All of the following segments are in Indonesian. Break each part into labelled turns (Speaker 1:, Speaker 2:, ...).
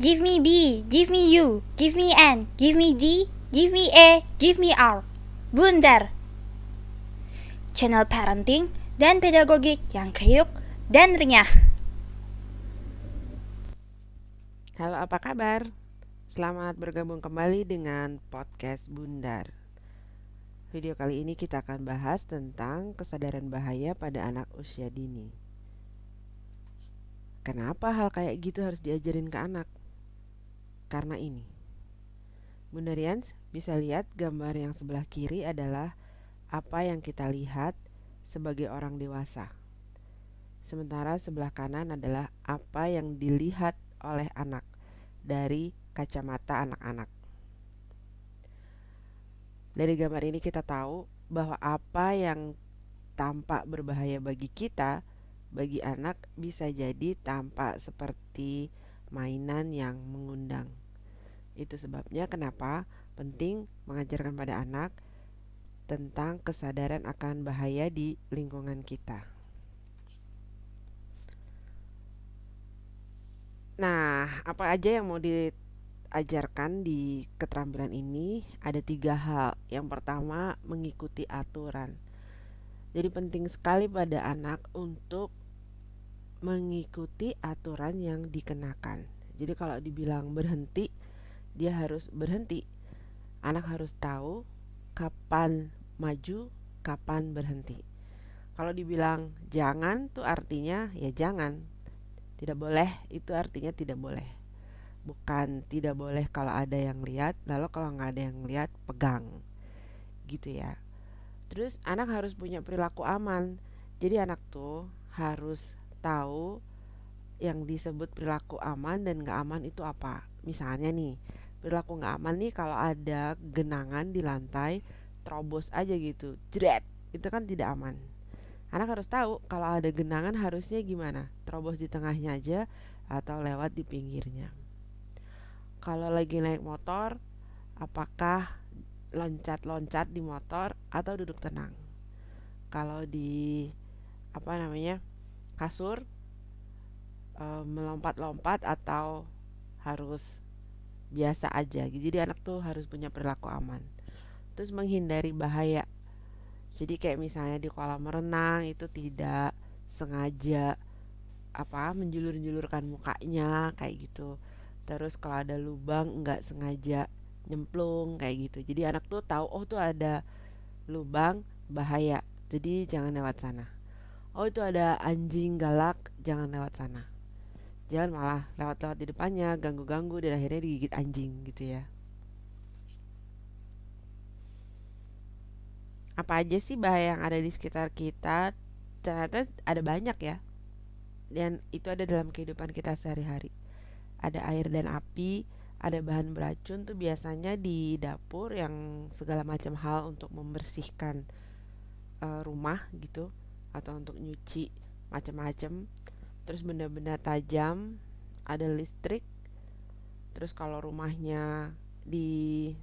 Speaker 1: Give me B, give me U, give me N, give me D, give me A, give me R. Bundar, channel parenting dan pedagogik yang kriuk dan renyah.
Speaker 2: Halo, apa kabar? Selamat bergabung kembali dengan podcast Bundar. Video kali ini kita akan bahas tentang kesadaran bahaya pada anak usia dini. Kenapa hal kayak gitu harus diajarin ke anak? Karena ini. Bundarians bisa lihat gambar yang sebelah kiri adalah apa yang kita lihat sebagai orang dewasa. Sementara sebelah kanan adalah apa yang dilihat oleh anak dari kacamata anak-anak. Dari gambar ini kita tahu bahwa apa yang tampak berbahaya bagi kita, bagi anak bisa jadi tampak seperti mainan yang mengundang. Itu sebabnya kenapa penting mengajarkan pada anak tentang kesadaran akan bahaya di lingkungan kita. Nah, apa aja yang mau diajarkan di keterampilan ini? Ada 3 hal. Yang pertama, mengikuti aturan. Jadi penting sekali pada anak untuk mengikuti aturan yang dikenakan. Jadi kalau dibilang berhenti, dia harus berhenti. Anak harus tahu kapan maju, kapan berhenti. Kalau dibilang jangan tuh artinya ya jangan. Tidak boleh itu artinya tidak boleh. Bukan tidak boleh kalau ada yang lihat, lalu kalau nggak ada yang lihat pegang. Gitu ya. Terus anak harus punya perilaku aman. Jadi anak tuh harus tahu yang disebut perilaku aman dan nggak aman itu apa. Misalnya nih, perilaku nggak aman nih kalau ada genangan di lantai, terobos aja gitu, jret, itu kan tidak aman. Anak harus tahu kalau ada genangan harusnya gimana, terobos di tengahnya aja atau lewat di pinggirnya. Kalau lagi naik motor, apakah loncat-loncat di motor atau duduk tenang? Kalau di apa namanya kasur, melompat-lompat atau harus biasa aja. Jadi anak tuh harus punya perilaku aman. Terus menghindari bahaya. Jadi kayak misalnya di kolam renang itu tidak sengaja menjulur-julurkan mukanya kayak gitu. Terus kalau ada lubang nggak sengaja nyemplung kayak gitu. Jadi anak tuh tahu oh tuh ada lubang bahaya. Jadi jangan lewat sana. Oh itu ada anjing galak, jangan lewat sana. Jangan malah lewat-lewat di depannya, ganggu-ganggu dan akhirnya digigit anjing gitu ya. Apa aja sih bahaya yang ada di sekitar kita? Ternyata ada banyak ya. Dan itu ada dalam kehidupan kita sehari-hari. Ada air dan api, ada bahan beracun tuh biasanya di dapur yang segala macam hal untuk membersihkan rumah gitu atau untuk nyuci macam-macam. Terus benda-benda tajam, ada listrik. Terus kalau rumahnya di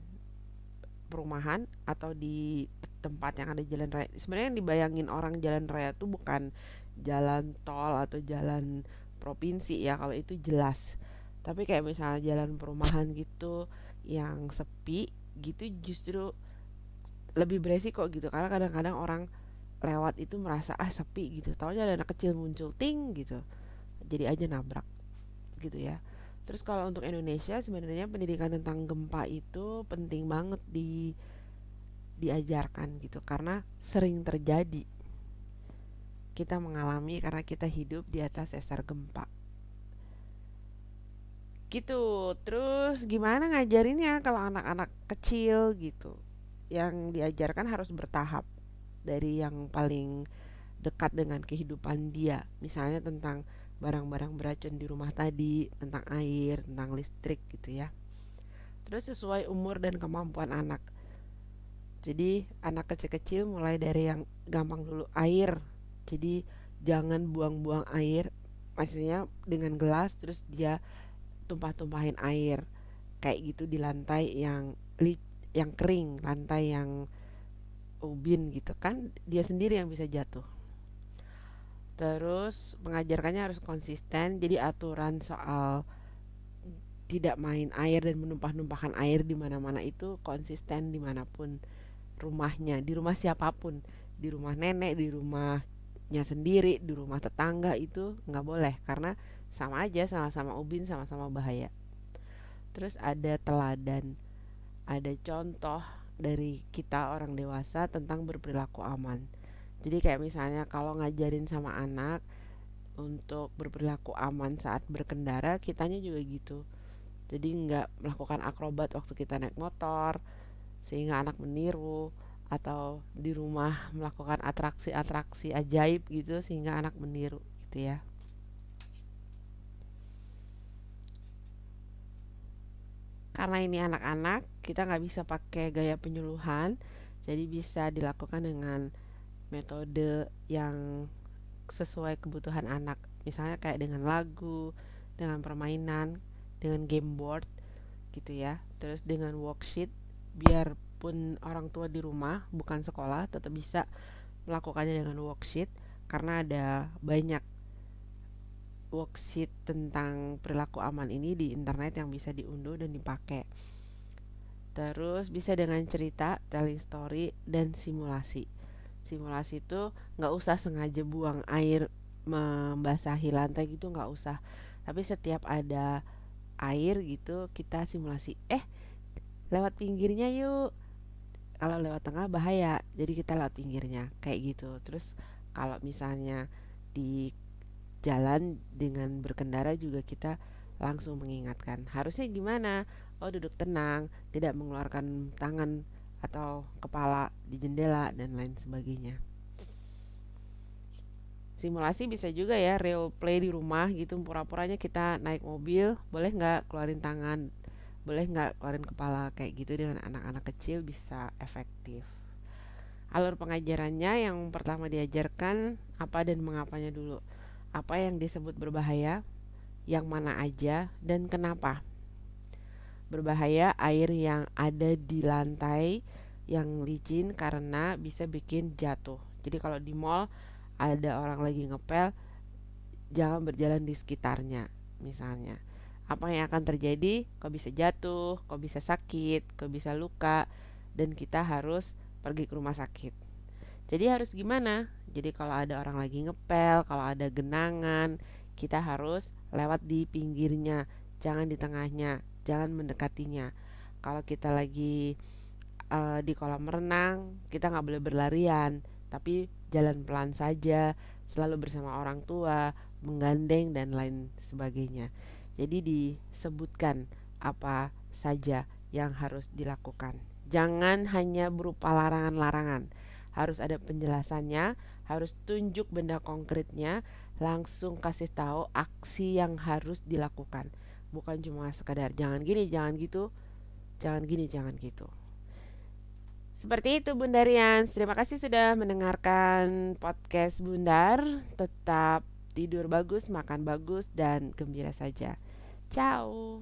Speaker 2: perumahan atau di tempat yang ada jalan raya. Sebenarnya yang dibayangin orang jalan raya tuh bukan jalan tol atau jalan provinsi ya, kalau itu jelas. Tapi kayak misalnya jalan perumahan gitu yang sepi gitu justru lebih beresiko gitu karena kadang-kadang orang lewat itu merasa sepi gitu. Taunya ada anak kecil muncul ting gitu. Jadi aja nabrak gitu ya. Terus kalau untuk Indonesia sebenarnya pendidikan tentang gempa itu penting banget diajarkan gitu karena sering terjadi kita mengalami karena kita hidup di atas sesar gempa gitu. Terus gimana ngajarinnya kalau anak-anak kecil gitu, yang diajarkan harus bertahap dari yang paling dekat dengan kehidupan dia, misalnya tentang barang-barang beracun di rumah tadi, tentang air, tentang listrik gitu ya. Terus sesuai umur dan kemampuan anak. Jadi anak kecil-kecil mulai dari yang gampang dulu air. Jadi jangan buang-buang air. Maksudnya dengan gelas terus dia tumpah-tumpahin air kayak gitu di lantai yang kering, lantai yang ubin gitu kan dia sendiri yang bisa jatuh. Terus mengajarkannya harus konsisten. Jadi aturan soal tidak main air dan menumpah-numpahkan air di mana-mana, itu konsisten dimanapun rumahnya, di rumah siapapun, di rumah nenek, di rumahnya sendiri, di rumah tetangga, itu nggak boleh karena sama aja, sama-sama ubin, sama-sama bahaya. Terus ada teladan, ada contoh dari kita orang dewasa tentang berperilaku aman. Jadi kayak misalnya kalau ngajarin sama anak untuk berperilaku aman saat berkendara, kitanya juga gitu. Jadi nggak melakukan akrobat waktu kita naik motor sehingga anak meniru, atau di rumah melakukan atraksi-atraksi ajaib gitu sehingga anak meniru gitu ya. Karena ini anak-anak, kita nggak bisa pakai gaya penyuluhan, jadi bisa dilakukan dengan metode yang sesuai kebutuhan anak. Misalnya kayak dengan lagu, dengan permainan, dengan game board gitu ya. Terus dengan worksheet, biarpun orang tua di rumah bukan sekolah tetap bisa melakukannya dengan worksheet, karena ada banyak worksheet tentang perilaku aman ini di internet yang bisa diunduh dan dipakai. Terus bisa dengan cerita, telling story, dan simulasi. Simulasi itu nggak usah sengaja buang air membasahi lantai gitu, nggak usah. Tapi setiap ada air gitu kita simulasi. Lewat pinggirnya yuk. Kalau lewat tengah bahaya, jadi kita lewat pinggirnya kayak gitu. Terus kalau misalnya di jalan dengan berkendara juga kita langsung mengingatkan harusnya gimana. Oh, duduk tenang, tidak mengeluarkan tangan atau kepala di jendela dan lain sebagainya. Simulasi bisa juga ya, real play di rumah gitu, pura-puranya kita naik mobil, boleh nggak keluarin tangan, boleh nggak keluarin kepala, kayak gitu dengan anak-anak kecil bisa efektif. Alur pengajarannya, yang pertama diajarkan apa dan mengapanya dulu. Apa yang disebut berbahaya, yang mana aja, dan kenapa. Berbahaya air yang ada di lantai yang licin karena bisa bikin jatuh. Jadi kalau di mall ada orang lagi ngepel, jangan berjalan di sekitarnya misalnya. Apa yang akan terjadi? Kau bisa jatuh, kau bisa sakit, kau bisa luka, dan kita harus pergi ke rumah sakit. Jadi harus gimana? Jadi kalau ada orang lagi ngepel, kalau ada genangan, kita harus lewat di pinggirnya, jangan di tengahnya, jangan mendekatinya. Kalau kita lagi di kolam renang, kita nggak boleh berlarian, tapi jalan pelan saja, selalu bersama orang tua, menggandeng dan lain sebagainya. Jadi disebutkan apa saja yang harus dilakukan. Jangan hanya berupa larangan-larangan, harus ada penjelasannya, harus tunjuk benda konkretnya, langsung kasih tahu aksi yang harus dilakukan. Bukan cuma sekadar jangan gini, jangan gitu, jangan gini, jangan gitu. Seperti itu Bundarian. Terima kasih sudah mendengarkan podcast Bundar. Tetap tidur bagus, makan bagus, dan gembira saja. Ciao.